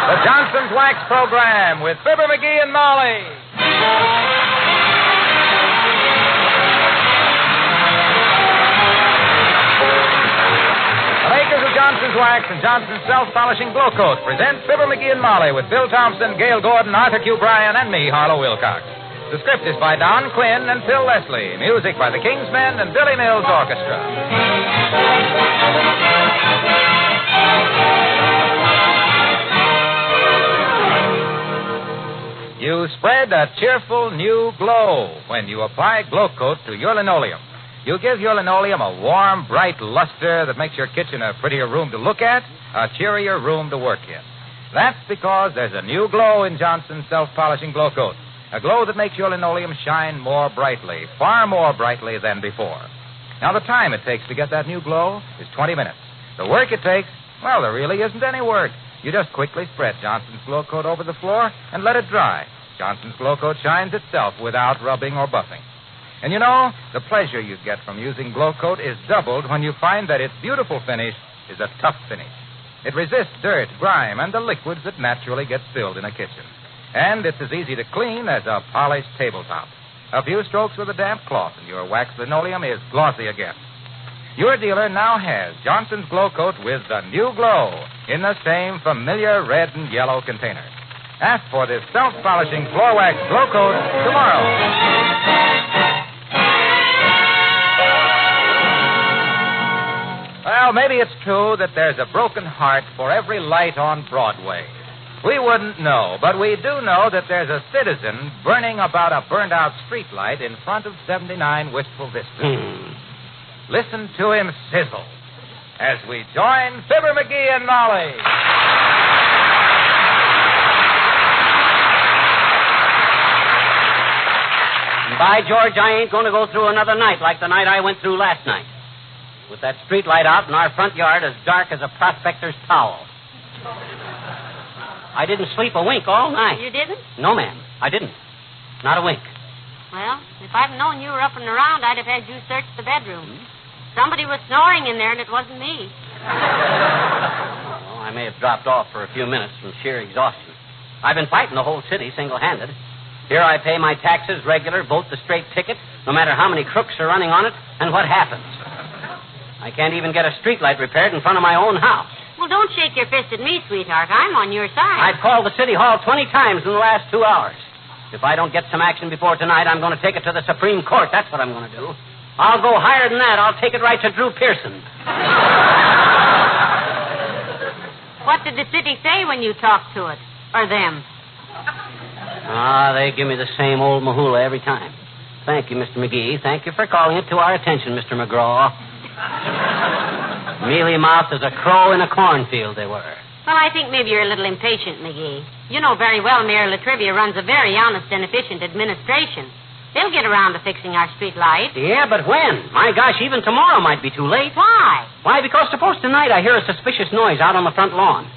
The Johnson's Wax Program with Fibber McGee and Molly. The makers of Johnson's Wax and Johnson's Self-Polishing Glow Coat present Fibber McGee and Molly with Bill Thompson, Gail Gordon, Arthur Q. Bryan, and me, Harlow Wilcox. The script is by Don Quinn and Phil Leslie. Music by the Kingsmen and Billy Mills Orchestra. You spread a cheerful new glow when you apply Glow Coat to your linoleum. You give your linoleum a warm, bright luster that makes your kitchen a prettier room to look at, a cheerier room to work in. That's because there's a new glow in Johnson's Self-Polishing Glow Coat. A glow that makes your linoleum shine more brightly, far more brightly than before. Now, the time it takes to get that new glow is 20 minutes. The work it takes, well, there really isn't any work. You just quickly spread Johnson's Glow Coat over the floor and let it dry. Johnson's Glow Coat shines itself without rubbing or buffing. And you know, the pleasure you get from using Glow Coat is doubled when you find that its beautiful finish is a tough finish. It resists dirt, grime, and the liquids that naturally get spilled in a kitchen. And it's as easy to clean as a polished tabletop. A few strokes with a damp cloth and your waxed linoleum is glossy again. Your dealer now has Johnson's Glow Coat with the new glow in the same familiar red and yellow container. Ask for this self-polishing floor wax Glow Coat tomorrow. Well, maybe it's true that there's a broken heart for every light on Broadway. We wouldn't know, but we do know that there's a citizen burning about a burned-out streetlight in front of 79 Wistful Vista. Listen to him sizzle as we join Fibber McGee and Molly. By George, I ain't going to go through another night like the night I went through last night. With that streetlight out in our front yard as dark as a prospector's towel. I didn't sleep a wink all night. You didn't? No, ma'am. I didn't. Not a wink. Well, if I'd known you were up and around, I'd have had you search the bedroom. Somebody was snoring in there, and it wasn't me. Well, I may have dropped off for a few minutes from sheer exhaustion. I've been fighting the whole city single-handed. Here I pay my taxes regular, vote the straight ticket, no matter how many crooks are running on it, and what happens? I can't even get a streetlight repaired in front of my own house. Well, don't shake your fist at me, sweetheart. I'm on your side. I've called the city hall 20 times in the last 2 hours. If I don't get some action before tonight, I'm going to take it to the Supreme Court. That's what I'm going to do. I'll go higher than that. I'll take it right to Drew Pearson. What did the city say when you talked to it? Or them? They give me the same old mahula every time. Thank you, Mr. McGee. Thank you for calling it to our attention, Mr. McGraw. Mealy-mouthed as a crow in a cornfield, they were. Well, I think maybe you're a little impatient, McGee. You know very well Mayor Latrivia runs a very honest and efficient administration. They'll get around to fixing our street lights. Yeah, but when? My gosh, even tomorrow might be too late. Why? Why, because suppose tonight I hear a suspicious noise out on the front lawn.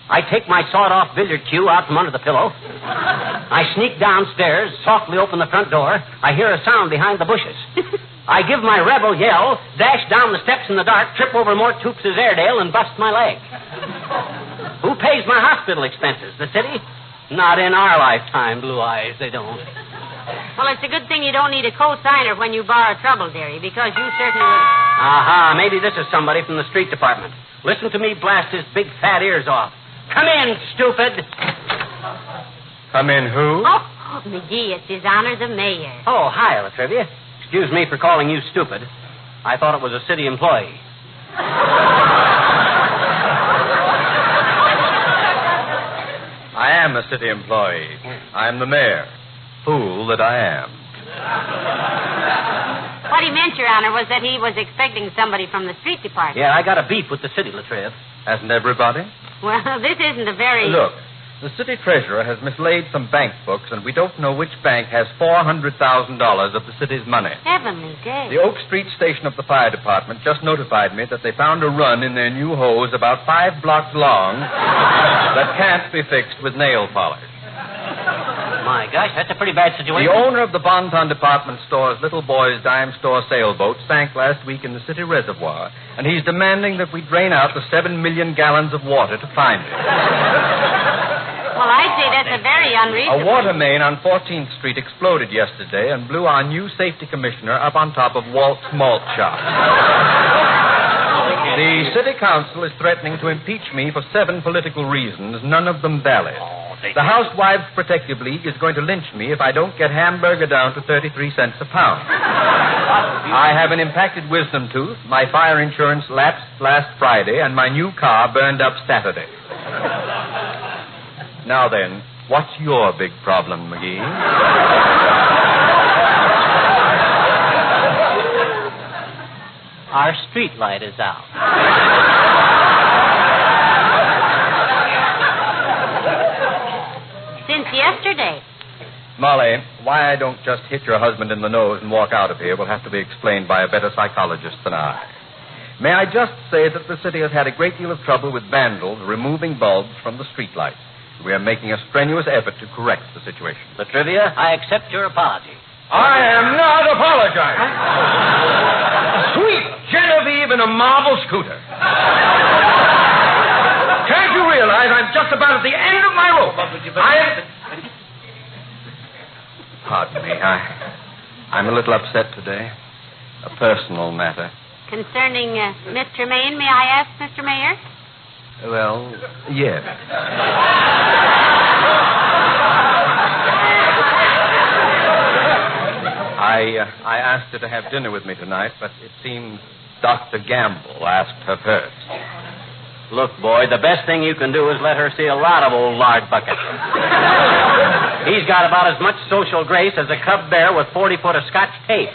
I take my sawed-off billiard cue out from under the pillow. I sneak downstairs, softly open the front door. I hear a sound behind the bushes. I give my rebel yell, dash down the steps in the dark, trip over Mort Toops' Airedale, and bust my leg. Who pays my hospital expenses? The city? Not in our lifetime, Blue Eyes. They don't. Well, it's a good thing you don't need a co-signer when you borrow trouble, dearie, because you certainly would... Aha, maybe this is somebody from the street department. Listen to me blast his big fat ears off. Come in, stupid. Come in who? Oh, McGee, it's His Honor the Mayor. Oh, hi, Latrivia. Excuse me for calling you stupid. I thought it was a city employee. I am a city employee. I am the mayor. Fool that I am. What he meant, Your Honor, was that he was expecting somebody from the street department. Yeah, I got a beef with the city, Latriv. Hasn't everybody? Well, this isn't a very... Look, the city treasurer has mislaid some bank books, and we don't know which bank has $400,000 of the city's money. Heavenly days. The Oak Street station of the fire department just notified me that they found a run in their new hose about 5 blocks long that can't be fixed with nail polish. My gosh, that's a pretty bad situation. The owner of the Bonton department store's little boy's dime store sailboat sank last week in the city reservoir, and he's demanding that we drain out the 7 million gallons of water to find it. Well, I'd say that's a very unreasonable... A water main on 14th Street exploded yesterday and blew our new safety commissioner up on top of Walt's Malt Shop. The city council is threatening to impeach me for 7 political reasons, none of them valid. The Housewives Protective League is going to lynch me if I don't get hamburger down to 33 cents a pound. I have an impacted wisdom tooth, my fire insurance lapsed last Friday, and my new car burned up Saturday. Now then, what's your big problem, McGee? Our street light is out. Since yesterday. Molly, why I don't just hit your husband in the nose and walk out of here will have to be explained by a better psychologist than I. May I just say that the city has had a great deal of trouble with vandals removing bulbs from the streetlights. We are making a strenuous effort to correct the situation. Latrivia, I accept your apology. I am not apologizing. Sweet Genevieve in a marble scooter. Can't you realize I'm just about at the end of my rope? Pardon me. I'm a little upset today. A personal matter. Concerning Mr. Maine, may I ask, Mr. Mayor? Well, yes. I asked her to have dinner with me tonight, but it seems Dr. Gamble asked her first. Look, boy, the best thing you can do is let her see a lot of old lard bucket. He's got about as much social grace as a cub bear with 40 foot of Scotch tape.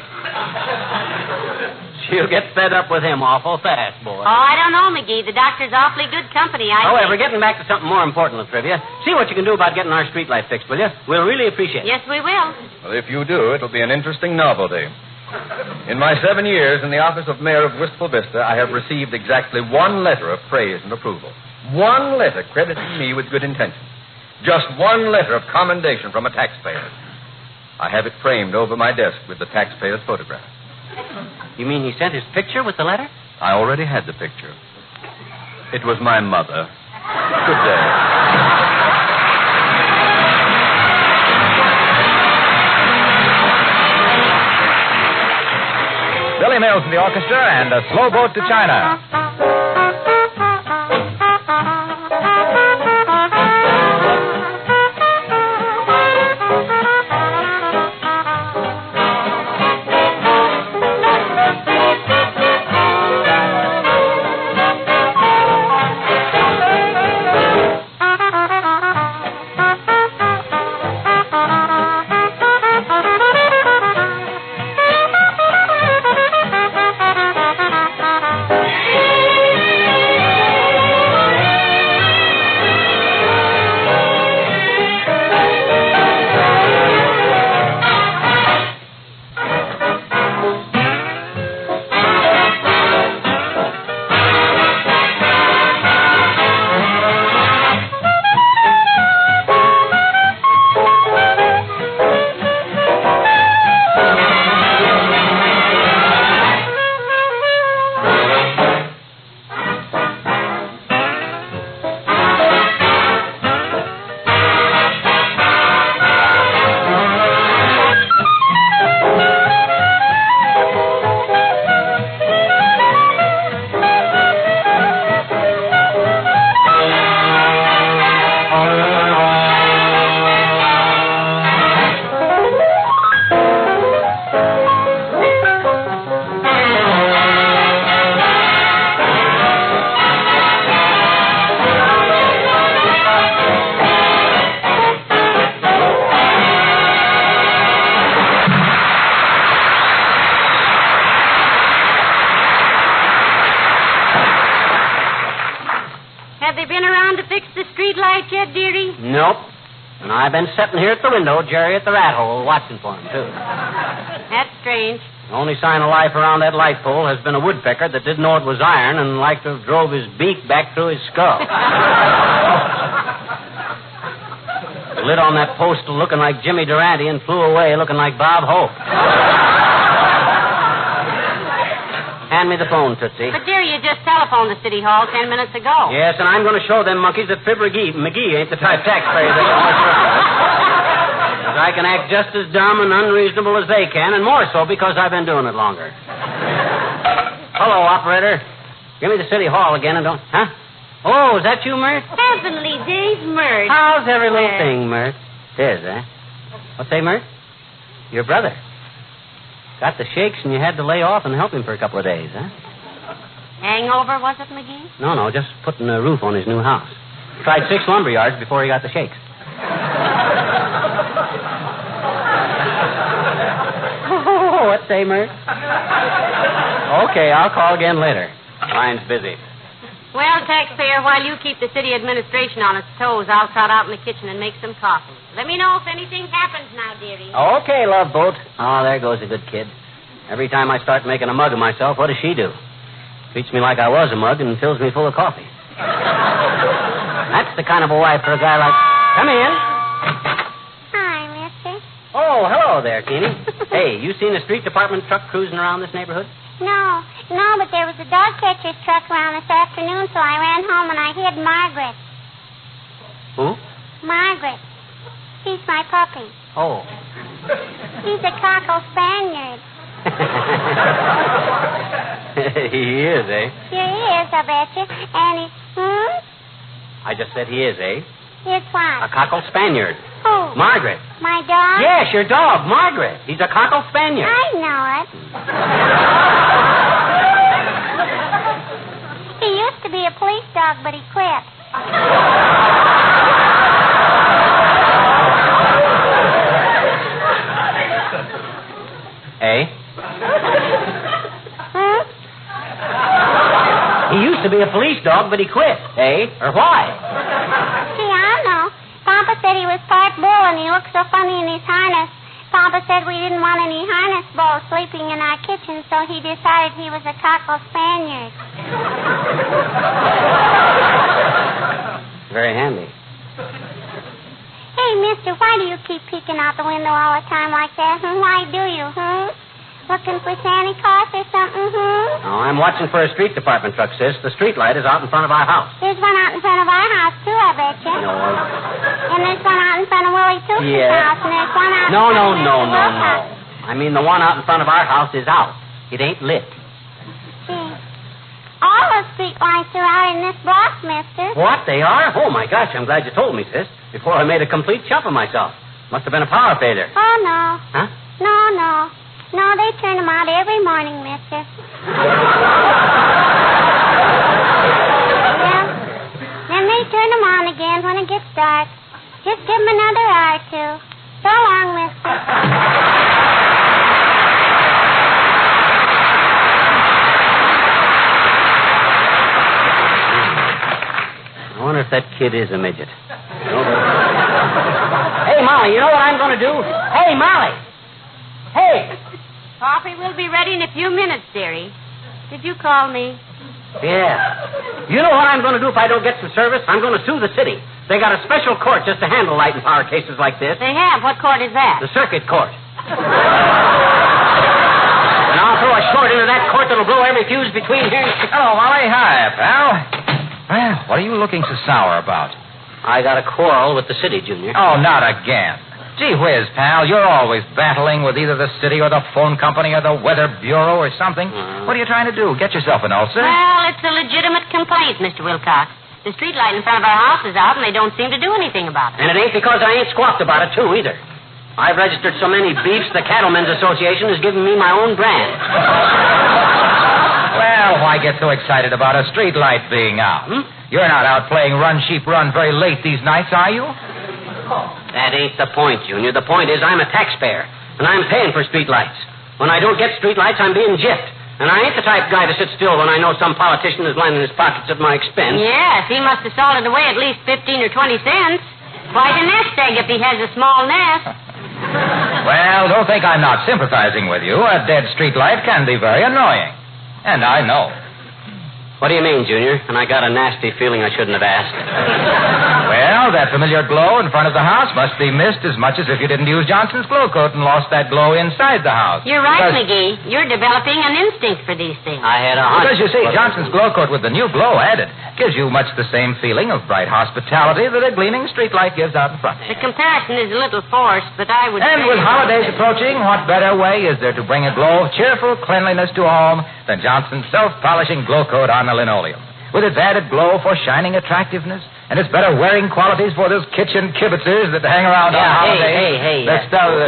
She'll get fed up with him awful fast, boy. Oh, I don't know, McGee. The doctor's awfully good company, However, think. getting back to something more important, Latrivia, see what you can do about getting our streetlight fixed, will you? We'll really appreciate it. Yes, we will. Well, if you do, it'll be an interesting novelty. In my 7 years in the office of mayor of Wistful Vista, I have received exactly 1 letter of praise and approval. 1 letter crediting me with good intentions. Just 1 letter of commendation from a taxpayer. I have it framed over my desk with the taxpayer's photograph. You mean he sent his picture with the letter? I already had the picture. It was my mother. Good day. Billy Mills and the orchestra and a slow boat to China. Have they been around to fix the street light yet, dearie? Nope. And I've been sitting here at the window, Jerry at the rat hole, watching for him, too. That's strange. The only sign of life around that light pole has been a woodpecker that didn't know it was iron and like to have drove his beak back through his skull. Lit on that postal looking like Jimmy Durante and flew away looking like Bob Hope. Hand me the phone, Tootsie. But, dear, you just telephoned the City Hall 10 minutes ago. Yes, and I'm going to show them monkeys that Fibber McGee ain't the type taxpayer they get much of. I can act just as dumb and unreasonable as they can, and more so because I've been doing it longer. Hello, operator. Give me the City Hall again and don't... Huh? Oh, is that you, Mert? Heavenly days, Mert. How's every little thing, Mert? Tis, eh? What's say, Mert? Your brother. Got the shakes and you had to lay off and help him for a couple of days, huh? Hangover, was it, McGee? No, just putting a roof on his new house. Tried 6 lumber yards before he got the shakes. Oh, what say, Mert? Okay, I'll call again later. Line's busy. Well, taxpayer, while you keep the city administration on its toes, I'll trot out in the kitchen and make some coffee. Let me know if anything happens now, dearie. Okay, love boat. Oh, there goes a good kid. Every time I start making a mug of myself, what does she do? Treats me like I was a mug and fills me full of coffee. That's the kind of a wife for a guy like... Come in. Hi, mister. Oh, hello there, Keenie. Hey, you seen a street department truck cruising around this neighborhood? No, but there was a dog catcher's truck around this afternoon, so I ran home and I hid Margaret. Who? Margaret. She's my puppy. Oh. He's a cocker Spaniard. He is, eh? Sure he is, I betcha. And he... I just said he is, eh? Here's what? A cocker Spaniard. Who? Margaret. My dog? Yes, your dog, Margaret. He's a cocker Spaniard. I know it. He used to be a police dog, but he quit. Eh? He used to be a police dog, but he quit. Eh? Or why? Gee, I don't know. Papa said he was part bull and he looked so funny in his harness. Papa said we didn't want any harness bulls sleeping in our kitchen, so he decided he was a cocker Spaniard. Very handy. Hey, mister, why do you keep peeking out the window all the time like that? Why do you, Looking for Santa Claus or something, Oh, I'm watching for a street department truck, sis. The street light is out in front of our house. There's one out in front of our house, too, I betcha. No. And there's one out in front of Willie Tootsie's house, and there's one out in front of Mr. Wilcox. I mean, the one out in front of our house is out. It ain't lit. Gee. All the street lights are out in this block, mister. What? They are? Oh, my gosh, I'm glad you told me, sis. Before I made a complete chump of myself. Must have been a power failure. Oh, no. Huh? No, they turn them out every morning, mister. Well, then they turn them on again when it gets dark. Just give them another hour or two. So long, mister. I wonder if that kid is a midget. Hey, Molly, you know what I'm going to do? Hey, Molly! Hey! Coffee will be ready in a few minutes, dearie. Did you call me? Yeah. You know what I'm going to do if I don't get some service? I'm going to sue the city. They got a special court just to handle light and power cases like this. They have. What court is that? The circuit court. And I'll throw a short into that court that'll blow every fuse between here and... Hello, Molly. Hi, pal. Well, what are you looking so sour about? I got a quarrel with the city, Junior. Oh, not again. Gee whiz, pal, you're always battling with either the city or the phone company or the weather bureau or something. What are you trying to do? Get yourself an ulcer? Well, it's a legitimate complaint, Mr. Wilcox. The street light in front of our house is out, and they don't seem to do anything about it. And it ain't because I ain't squawked about it, too, either. I've registered so many beefs, the Cattlemen's Association has given me my own brand. Well, why get so excited about a street light being out? You're not out playing Run Sheep Run very late these nights, are you? That ain't the point, Junior. The point is I'm a taxpayer, and I'm paying for street lights. When I don't get street lights, I'm being gypped. And I ain't the type guy to sit still when I know some politician is lining his pockets at my expense. Yes, he must have salted away at least 15 or 20 cents. Quite a nest egg if he has a small nest. Well, don't think I'm not sympathizing with you. A dead street light can be very annoying. And I know. What do you mean, Junior? And I got a nasty feeling I shouldn't have asked. Well, that familiar glow in front of the house must be missed as much as if you didn't use Johnson's glow coat and lost that glow inside the house. You're right, McGee. You're developing an instinct for these things. I had a hunch. Because you see, Johnson's glow coat with the new glow added gives you much the same feeling of bright hospitality that a gleaming streetlight gives out in front. The comparison is a little forced, but I would And say... with holidays approaching, what better way is there to bring a glow of cheerful cleanliness to home than Johnson's self-polishing glow coat on the linoleum? With its added glow for shining attractiveness and its better wearing qualities for those kitchen kibitzers that hang around on holidays. Hey.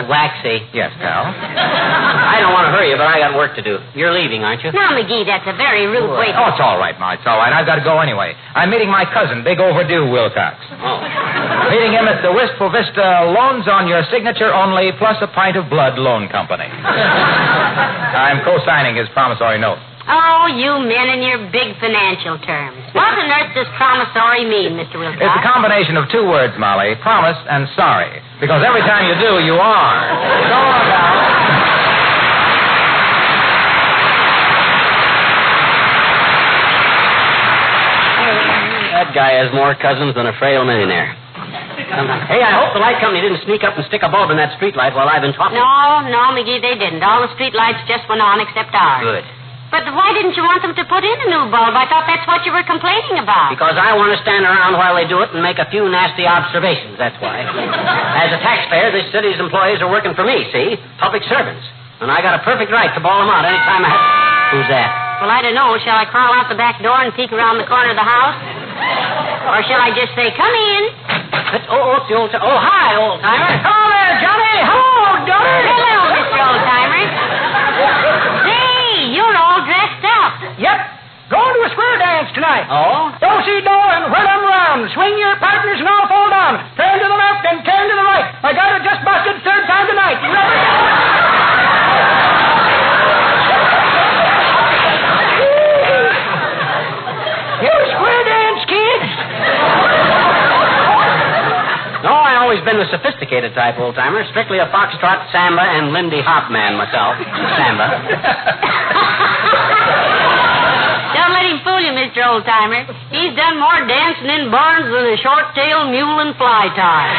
Waxy. Yes, pal. I don't want to hurry you, but I got work to do. You're leaving, aren't you? Now, McGee, that's a very rude way to... Oh, it's all right, Ma. It's all right. I've got to go anyway. I'm meeting my cousin, Big Overdue Wilcox. Oh. Meeting him at the Wistful Vista Loans on Your Signature Only plus a Pint of Blood Loan Company. I'm co-signing his promissory note. Oh, you men and your big financial terms. What on earth does promissory mean, Mr. Wilcox? It's a combination of two words, Molly. Promise and sorry. Because every time you do, you are. Go on, pal. That guy has more cousins than a frail millionaire. Hey, I hope the light company didn't sneak up and stick a bulb in that street light while I've been talking. No, McGee, they didn't. All the street lights just went on except ours. Good. But why didn't you want them to put in a new bulb? I thought that's what you were complaining about. Because I want to stand around while they do it and make a few nasty observations, that's why. As a taxpayer, this city's employees are working for me, see? Public servants. And I got a perfect right to bawl them out any time I have... Who's that? Well, I don't know. Shall I crawl out the back door and peek around the corner of the house? Or shall I just say, come in? It's the old... Oh, hi, old-timer. Hello there, Johnny. Hello, daughter. Hello, Mr. Old-Timer. Say, you're all dressed up. Yep. Going to a square dance tonight. Oh? Do-si-do and whirl 'em round. Swing your partners and all fall down. Turn to the left and turn to the right. My God, it just busted third time tonight. You square dance, kids? No, I always been the sophisticated type, old-timer. Strictly a foxtrot, samba, and Lindy Hop man myself. Samba. Don't let him fool you, Mr. Old-Timer. He's done more dancing in barns than a short-tailed mule and fly tie.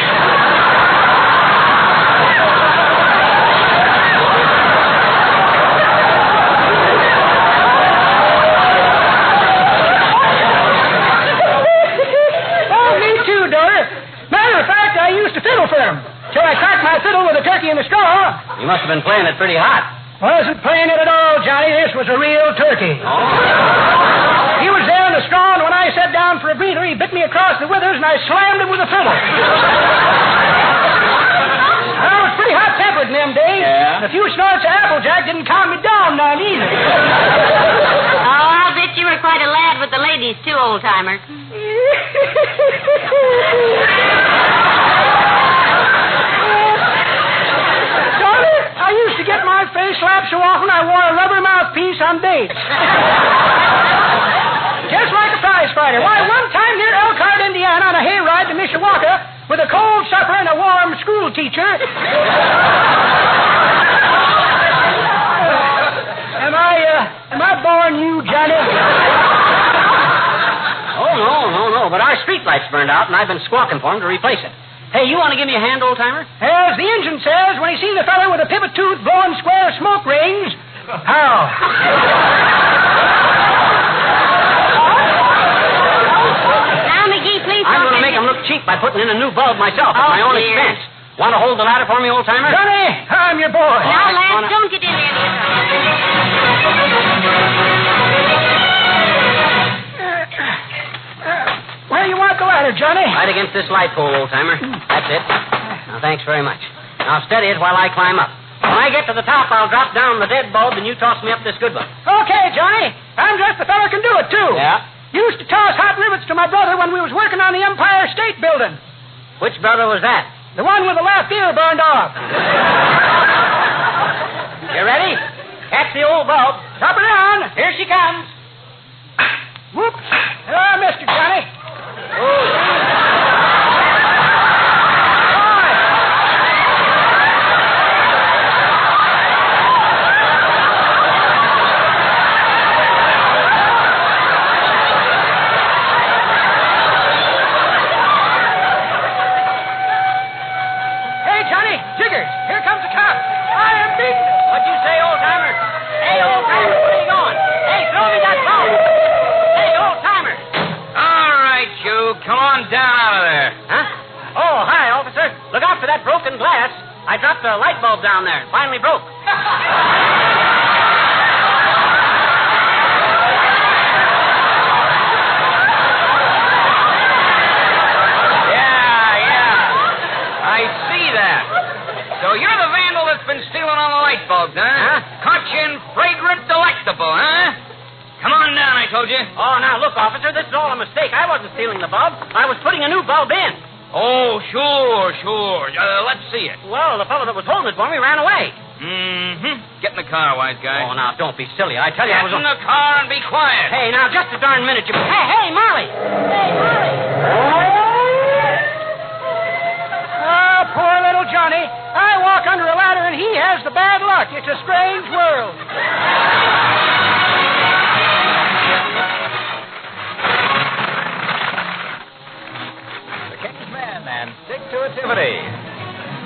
I used to fiddle for him till I cracked my fiddle with a turkey in a straw. You must have been playing it pretty hot. Wasn't playing it at all, Johnny. This was a real turkey. Oh? He was there in the straw, and when I sat down for a breather, he bit me across the withers, and I slammed him with a fiddle. I was pretty hot-tempered in them days. Yeah? A few snorts of Applejack didn't calm me down none either. Oh, I'll bet you were quite a lad with the ladies, too, Old-Timer. I used to get my face slapped so often I wore a rubber mouthpiece on dates. Just like a prize fighter. Why, one time near Elkhart, Indiana, on a hayride to Mishawaka with a cold supper and a warm school teacher. Am I boring you, Johnny? Oh, no. But our street light's burned out, and I've been squawking for him to replace it. Hey, you want to give me a hand, old-timer? As the engine says, when he seen the fellow with a pivot tooth blowing square smoke rings, how? Now, McGee, please I'm don't going to make him look cheap by putting in a new bulb myself at my own dear. expense. Want to hold the ladder for me, old-timer? Johnny, I'm your boy. Now, lads, don't get in Where you want the ladder, Johnny? Right against this light pole, old-timer. That's it. Now, thanks very much. Now, steady it while I climb up. When I get to the top, I'll drop down the dead bulb, and you toss me up this good one. Okay, Johnny. I'm just the fella can do it, too. Yeah? Used to toss hot rivets to my brother when we was working on the Empire State Building. Which brother was that? The one with the left ear burned off. You ready? Catch the old bulb. Drop it down. Here she comes. Whoops. I missed you, Johnny. I dropped a light bulb down there. It finally broke. I see that. So you're the vandal that's been stealing all the light bulbs, huh? Caught you in fragrant delectable, huh? Come on down, I told you. Oh, now, look, officer, this is all a mistake. I wasn't stealing the bulb. I was putting a new bulb in. Oh, sure. Let's see it. Well, the fellow that was holding it for me ran away. Mm-hmm. Get in the car, wise guy. Oh, now, don't be silly. I tell you, Get I was... in the car and be quiet. Hey, now, just a darn minute. Hey, Molly! Hey, Molly! Oh, poor little Johnny. I walk under a ladder and he has the bad luck. It's a strange world. The King's Men and Stick-to-Itivity.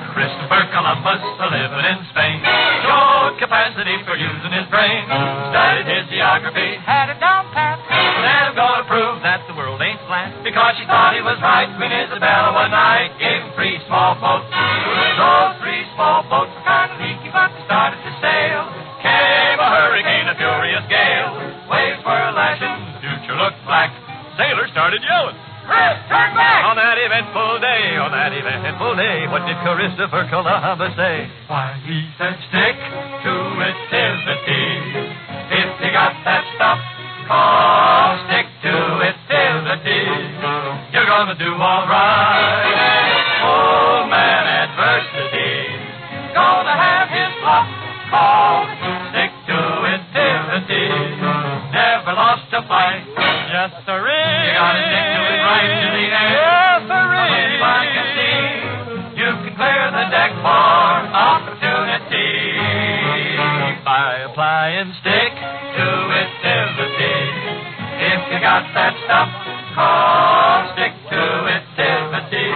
Christopher Columbus, living in Spain, showed capacity for using his brain. Studied his geography, had it down pat. Then I'm gonna prove that the world ain't flat. Because she thought he was right, Queen Isabella one night gave him 3 small boats. Those 3 small boats were kind of leaky, but they started to sail. Came a hurricane, a furious gale. Waves were lashing, the future looked black. Sailors started yelling. Chris, turn back! On that eventful day, what did Christopher Columbus say? Why, he said, stick to itivity. If you got that stuff, call stick to itivity. You're gonna do all right. Old man adversity. Gonna have his luck. Call stick to itivity. Never lost a fight. Yes, sirree. You gotta stick to it right to the end. Yes, sirree. Anybody can see. You can clear the deck for opportunity by applying stick to itivity. If you got that stuff, call stick to itivity.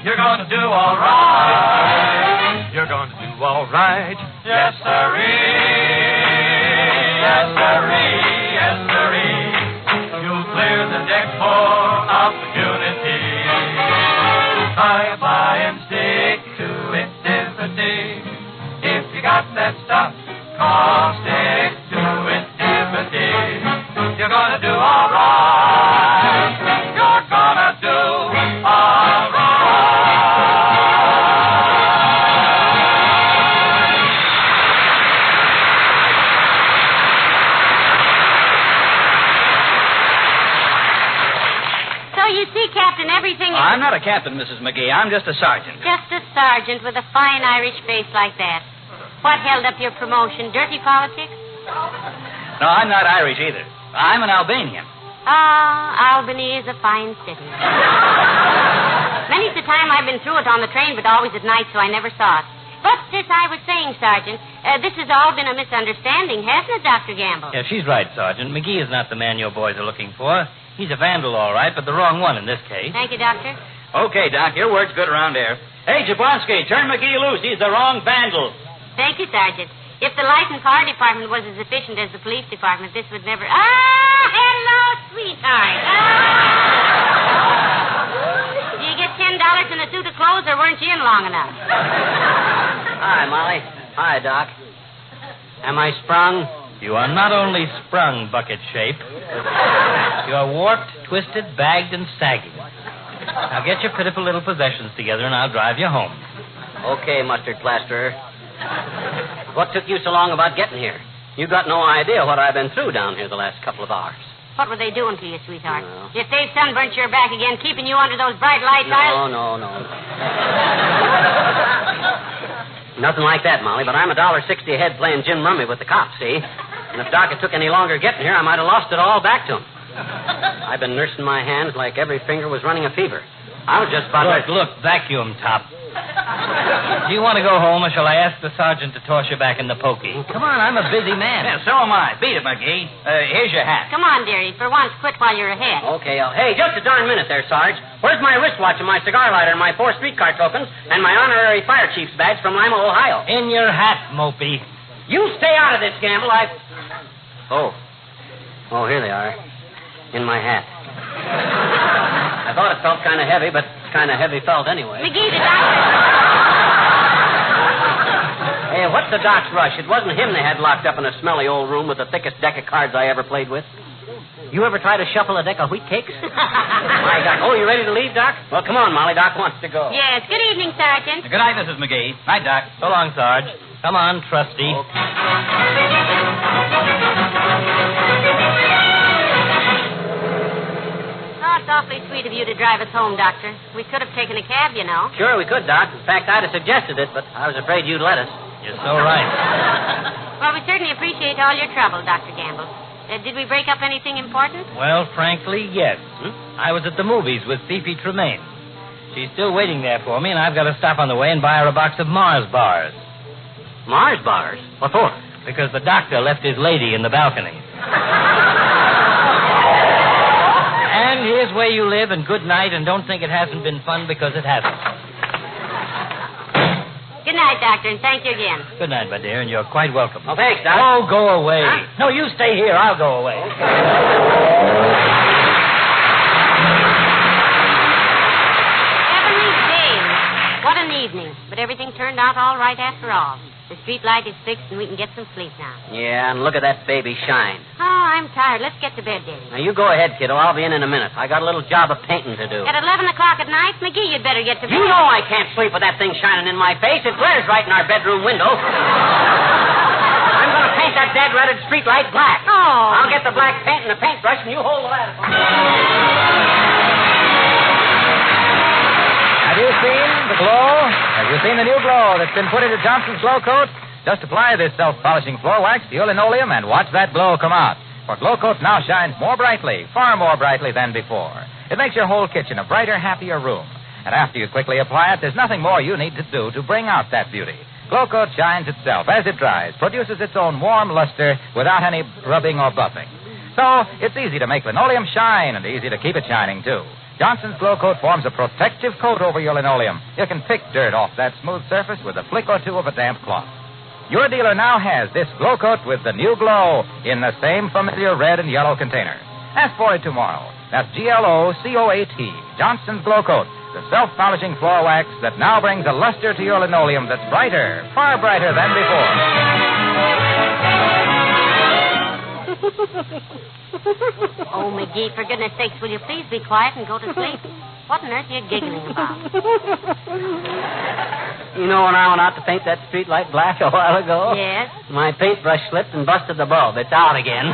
You're gonna do all right. You're gonna do all right. Yes, sirree. Yes, sirree. Yes, sirree. You'll clear the deck for opportunity. By and stick to itivity. If you got that stuff, call stick to itivity. You're gonna do all right. You're gonna do all right. You see, Captain, everything is... I'm not a captain, Mrs. McGee. I'm just a sergeant. Just a sergeant with a fine Irish face like that. What held up your promotion? Dirty politics? No, I'm not Irish either. I'm an Albanian. Ah, Albany is a fine city. Many's the time I've been through it on the train, but always at night, so I never saw it. But as I was saying, Sergeant, this has all been a misunderstanding, hasn't it, Dr. Gamble? Yeah, she's right, Sergeant. McGee is not the man your boys are looking for. He's a vandal, all right, but the wrong one in this case. Thank you, Doctor. Okay, Doc, your word's good around here. Hey, Jablonski, turn McGee loose. He's the wrong vandal. Thank you, Sergeant. If the light and fire department was as efficient as the police department, this would never... Ah, hello, sweetheart. Do you get $10 in a suit of clothes, or weren't you in long enough? Hi, Molly. Hi, Doc. Am I sprung? You are not only sprung, bucket shape. You are warped, twisted, bagged, and sagging. Now get your pitiful little possessions together, and I'll drive you home. Okay, mustard plasterer. What took you so long about getting here? You got no idea what I've been through down here the last couple of hours. What were they doing to you, sweetheart? No. If they've sunburnt your back again, keeping you under those bright lights, No. Nothing like that, Molly, but I'm $1.60 ahead playing gin rummy with the cops, see? And if Doc had took any longer getting here, I might have lost it all back to him. I've been nursing my hands like every finger was running a fever. I was just about Look, vacuum top. Do you want to go home, or shall I ask the sergeant to toss you back in the pokey? Come on, I'm a busy man. Yeah, so am I. Beat it, McGee. Here's your hat. Come on, dearie. For once, quit while you're ahead. Okay, hey, just a darn minute there, Sarge. Where's my wristwatch and my cigar lighter and my 4 streetcar tokens and my honorary fire chief's badge from Lima, Ohio? In your hat, Mopey. You stay out of this, Gamble. Oh, here they are. In my hat. I thought it felt kind of heavy, but kind of heavy felt anyway. McGee, the doctor... Hey, what's the doc's rush? It wasn't him they had locked up in a smelly old room with the thickest deck of cards I ever played with. You ever try to shuffle a deck of wheat cakes? My Doc. Oh, you ready to leave, Doc? Well, come on, Molly. Doc wants to go. Yes. Good evening, Sergeant. Good night, Mrs. McGee. Night, Doc. So long, Sarge. Come on, trusty. Oh, it's awfully sweet of you to drive us home, Doctor. We could have taken a cab, you know. Sure, we could, Doc. In fact, I'd have suggested it, but I was afraid you'd let us. You're so right. Well, we certainly appreciate all your trouble, Dr. Gamble. Did we break up anything important? Well, frankly, yes. I was at the movies with Fifi Tremaine. She's still waiting there for me, and I've got to stop on the way and buy her a box of Mars bars. Mars bars? What for? Because the doctor left his lady in the balcony. And here's where you live, and good night, and don't think it hasn't been fun because it hasn't. Good night, Doctor, and thank you again. Good night, my dear, and you're quite welcome. Oh, thanks, Doc. Oh, go away. Huh? No, you stay here. I'll go away. Heavenly days. What an evening. But everything turned out all right after all. The street light is fixed, and we can get some sleep now. Yeah, and look at that baby shine. Oh, I'm tired. Let's get to bed, Daddy. Now, you go ahead, kiddo. I'll be in a minute. I got a little job of painting to do. At 11 o'clock at night, McGee, you'd better get to bed. You know I can't sleep with that thing shining in my face. It glares right in our bedroom window. I'm going to paint that dead-rutted street light black. Oh. I'll get the black paint and the paintbrush, and you hold the ladder. Have you seen the glow? Have you seen the new glow that's been put into Johnson's Glow Coat? Just apply this self-polishing floor wax to your linoleum and watch that glow come out. For Glow Coat now shines more brightly, far more brightly than before. It makes your whole kitchen a brighter, happier room. And after you quickly apply it, there's nothing more you need to do to bring out that beauty. Glow Coat shines itself as it dries, produces its own warm luster without any rubbing or buffing. So it's easy to make linoleum shine and easy to keep it shining, too. Johnson's Glow Coat forms a protective coat over your linoleum. You can pick dirt off that smooth surface with a flick or two of a damp cloth. Your dealer now has this Glow Coat with the new glow in the same familiar red and yellow container. Ask for it tomorrow. That's GLOCOAT, Johnson's Glow Coat, the self-polishing floor wax that now brings a luster to your linoleum that's brighter, far brighter than before. Oh, McGee, for goodness sakes, will you please be quiet and go to sleep? What on earth are you giggling about? You know when I went out to paint that street light black a while ago? Yes? My paintbrush slipped and busted the bulb. It's out again.